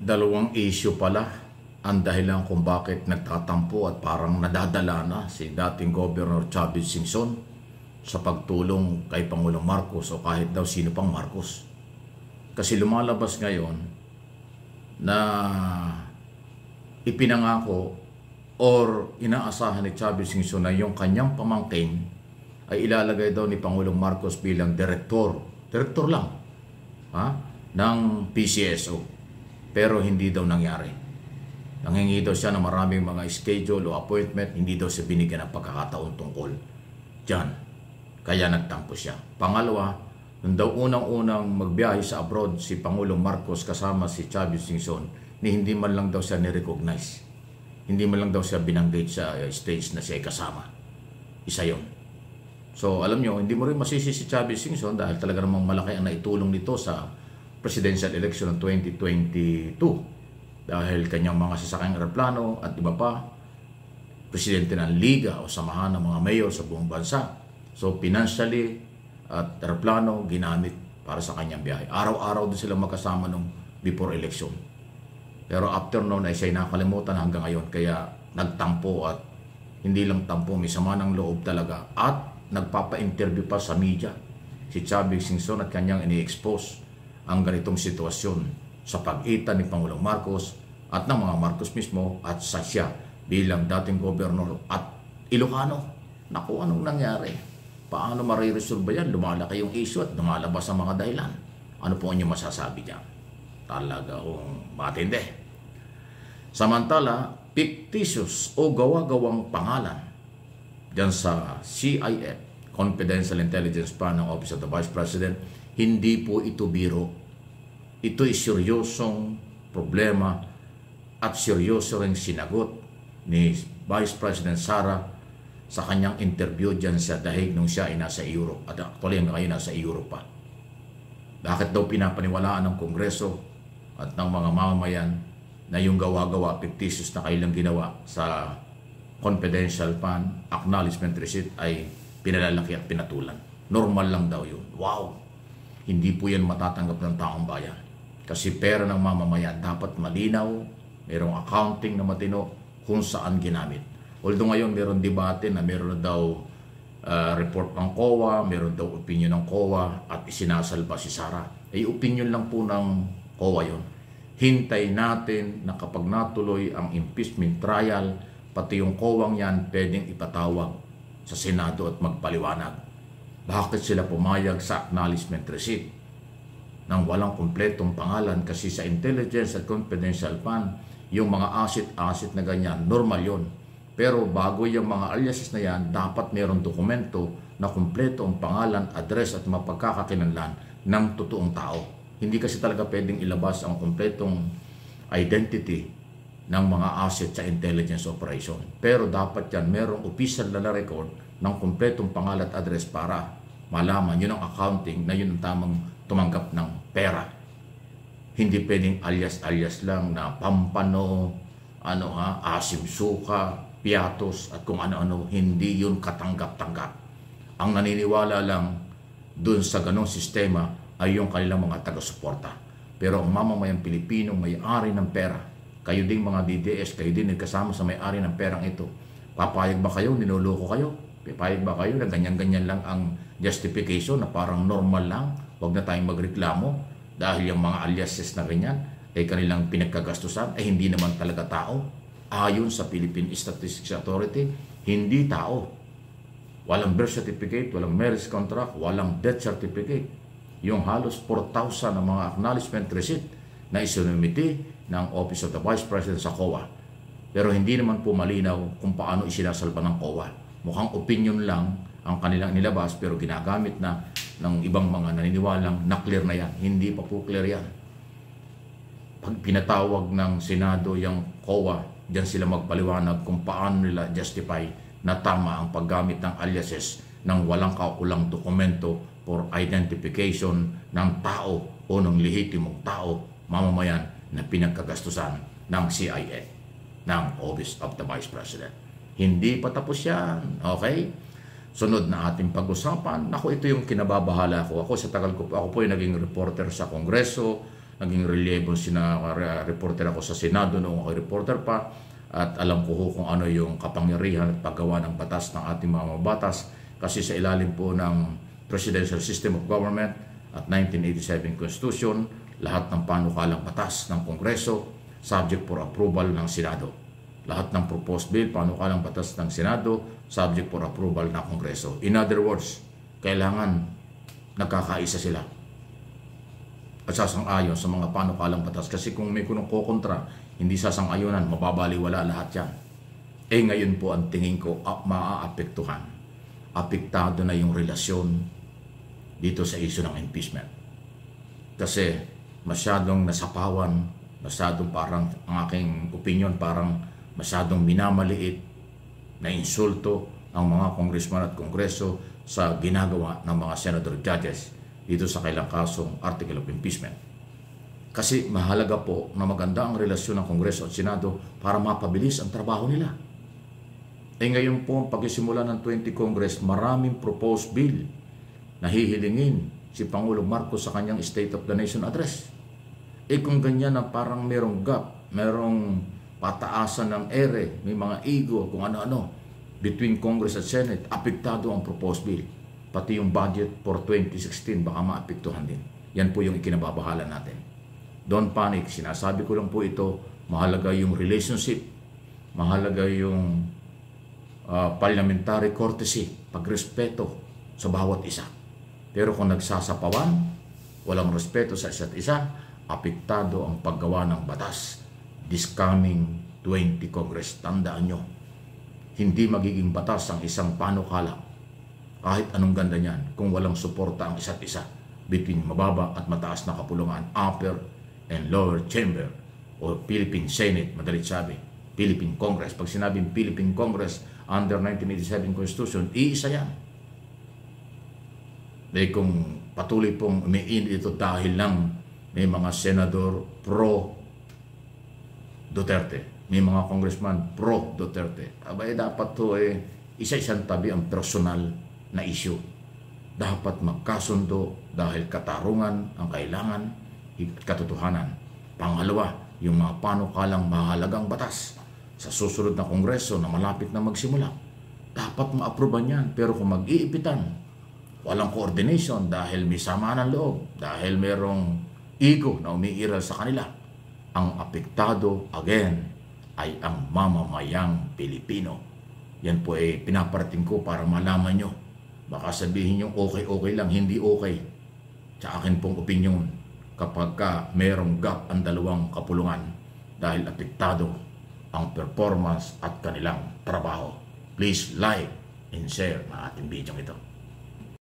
Dalawang issue pala ang dahilan kung bakit nagtatampo at parang nadadala na si dating Governor Chavez Singson sa pagtulong kay Pangulong Marcos o kahit daw sino pang Marcos. Kasi lumalabas ngayon na ipinangako or inaasahan ni Chavez Singson na yung kanyang pamangkin ay ilalagay daw ni Pangulong Marcos bilang direktor lang ng PCSO. Pero hindi daw nangyari. Nanghingi daw siya ng maraming mga schedule o appointment, hindi daw siya binigyan ng pagkakataon tungkol dyan. Kaya nagtampo siya. Pangalawa, nung daw unang-unang magbiyahe sa abroad si Pangulong Marcos kasama si Chavez Singson, hindi man lang daw siya ni-recognize. Hindi man lang daw siya binanggit sa stage na siya ay kasama. Isa yon. So alam nyo, hindi mo rin masisi si Chavez Singson dahil talaga namang malaki ang naitulong nito sa presidential election ng 2022 dahil kanyang mga sasakyang eroplano at iba pa, presidente ng liga o samahan ng mga mayor sa buong bansa. So financially at eroplano ginamit para sa kanyang biyahe. Araw-araw din sila magkasama nung before election. Pero after noon ay siya'y nakalimutan hanggang ngayon kaya nagtampo at hindi lang tampo, may sama ng loob talaga at nagpapa-interview pa sa media si Chavez Singson at kanyang ini-expose ang ganitong sitwasyon sa pagitan ni Pangulong Marcos at ng mga Marcos mismo at sa siya bilang dating gobernador at Ilocano. Naku, anong nangyari? Paano mariresolve yan? Lumalaki yung issue at lumalabas ang mga dahilan. Ano po inyong masasabi dyan? Talaga matindi. Samantala, fictitious o gawa-gawang pangalan dyan sa CIF, Confidential Intelligence Plan ng Office of the Vice President, hindi po ito biro. Ito'y seryosong problema at seryoso ring sinagot ni Vice President Sara sa kanyang interview dyan sa dahig nung siya ay nasa Europe. At actually ngayon nasa Europe pa. Bakit daw pinapaniwalaan ng Kongreso at ng mga mamamayan na yung gawa-gawa, fictitious na kailang ginawa sa confidential fund, acknowledgement receipt ay pinalalaki at pinatulan. Normal lang daw yun. Wow! Hindi po yan matatanggap ng taong bayan. Kasi pera ng mamamayan dapat malinaw, mayroong accounting na matino kung saan ginamit. Although ngayon mayroong debate na mayroon daw report ng COA, mayroon daw opinion ng COA at isinasalba si Sara. Ay opinion lang po ng COA yun. Hintay natin na kapag natuloy ang impeachment trial, pati yung COA yan pwedeng ipatawag sa Senado at magpaliwanag. Bakit sila pumayag sa acknowledgement receipt nang walang kumpletong pangalan? Kasi sa intelligence at confidential fund, yung mga asset na ganyan, normal yon. Pero bago yung mga aliases na yan, dapat mayroong dokumento na kumpleto ang pangalan, address at mapagkakakinanlan ng totoong tao. Hindi kasi talaga pwedeng ilabas ang kumpletong identity ng mga asset sa intelligence operation. Pero dapat yan mayroong official na record ng kumpletong pangalan at address para malaman yun ang accounting na yun ang tamang tumanggap ng pera. Hindi pwedeng alias-alias lang na Pampano, Asim Suka, Piatos at kung ano-ano. Hindi yun katanggap-tanggap. Ang naniniwala lang dun sa ganong sistema ay yung kanilang mga taga-suporta. Pero ang mamamayang Pilipino may-ari ng pera, kayo ding mga DDS, kayo din nagkasama sa may-ari ng perang ito, papayag ba kayo? Ninuloko kayo? Papayag ba kayo na ganyan-ganyan lang ang justification na parang normal lang? Huwag na tayong magreklamo dahil yung mga aliases na ganyan ay kanilang pinagkagastusan ay hindi naman talaga tao. Ayon sa Philippine Statistics Authority, hindi tao. Walang birth certificate, walang marriage contract, walang death certificate. Yung halos 4,000 na mga acknowledgement receipt na isinumiti ng Office of the Vice President sa COA. Pero hindi naman po malinaw kung paano isinasalba ng COA. Mukhang opinion lang ang kanilang nilabas pero ginagamit na ng ibang mga naniniwalang na clear na yan. Hindi pa po clear yan. Pag pinatawag ng Senado yung COA, diyan sila magpaliwanag kung paano nila justify na tama ang paggamit ng aliases ng walang kaukulang dokumento for identification ng tao o ng lehitimong tao, mamamayan na pinagkagastusan ng CIA, ng Office of the Vice President. Hindi pa tapos yan. Okay? Sunod na ating pag-usapan. Naku, ito yung kinababahala ko. Ako sa tagal ko, ako po yung naging reporter sa Kongreso, naging reliable reporter ako sa Senado noong ako reporter pa, at alam ko kung ano yung kapangyarihan at paggawa ng batas ng ating mga mabatas, kasi sa ilalim po ng Presidential System of Government at 1987 Constitution, lahat ng panukalang batas ng Kongreso subject for approval ng Senado. Lahat ng proposed bill, panukalang batas ng Senado, subject for approval ng Kongreso. In other words, kailangan nagkakaisa sila at sasang-ayon sa mga panukalang batas. Kasi kung may kukontra, hindi sasang-ayunan, mababaliwala lahat yan. Ngayon po ang tingin ko maaapektuhan. Apektado na yung relasyon dito sa issue ng impeachment. Kasi masyadong nasapawan, masyadong parang, ang aking opinion, parang masyadong minamaliit na insulto ang mga congressman at kongreso sa ginagawa ng mga senador judges dito sa kailang kasong article of impeachment. Kasi mahalaga po na maganda ang relasyon ng Kongreso at Senado para mapabilis ang trabaho nila. Ngayon po, pagsisimula ng 20 Congress, maraming proposed bill na hihilingin si Pangulong Marcos sa kanyang State of the Nation address. Kung ganyan na parang merong gap, merong pataasan ng ere, may mga ego, kung ano-ano, between Congress at Senate, apektado ang proposed bill. Pati yung budget for 2016 baka maapektuhan din. Yan po yung ikinababahala natin. Don't panic, sinasabi ko lang po ito, mahalaga yung relationship, mahalaga yung parliamentary courtesy, pagrespeto sa bawat isa. Pero kung nagsasapawan, walang respeto sa isa't isa, apektado ang paggawa ng batas. This coming 20 Congress, tandaan nyo, hindi magiging batas ang isang panukala, kahit anong ganda niyan, kung walang suporta ang isa't isa between mababa at mataas na kapulungan, upper and lower chamber, o Philippine Senate, madalit sabi, Philippine Congress. Pag sinabing Philippine Congress under 1987 Constitution, iisa yan. Kung patuloy pong umiinit ito dahil lang may mga senador pro Duterte, may mga congressman pro Duterte, abay dapat to isa-isang tabi ang personal na issue. Dapat magkasundo dahil katarungan ang kailangan, katotohanan. Pangalawa, yung mga panukalang mahalagang batas sa susunod na kongreso na malapit na magsimula, dapat ma-aproban yan. Pero kung mag-iipitan, walang coordination dahil may samaan ng loob, dahil merong ego na umiiral sa kanila, ang apektado again ay ang mamamayang Pilipino. Yan po pinaparating ko para malaman nyo. Baka sabihin yung okay lang, hindi okay. Sa akin pong opinion, kapag merong gap ang dalawang kapulungan dahil apektado ang performance at kanilang trabaho. Please like and share na ating video ito.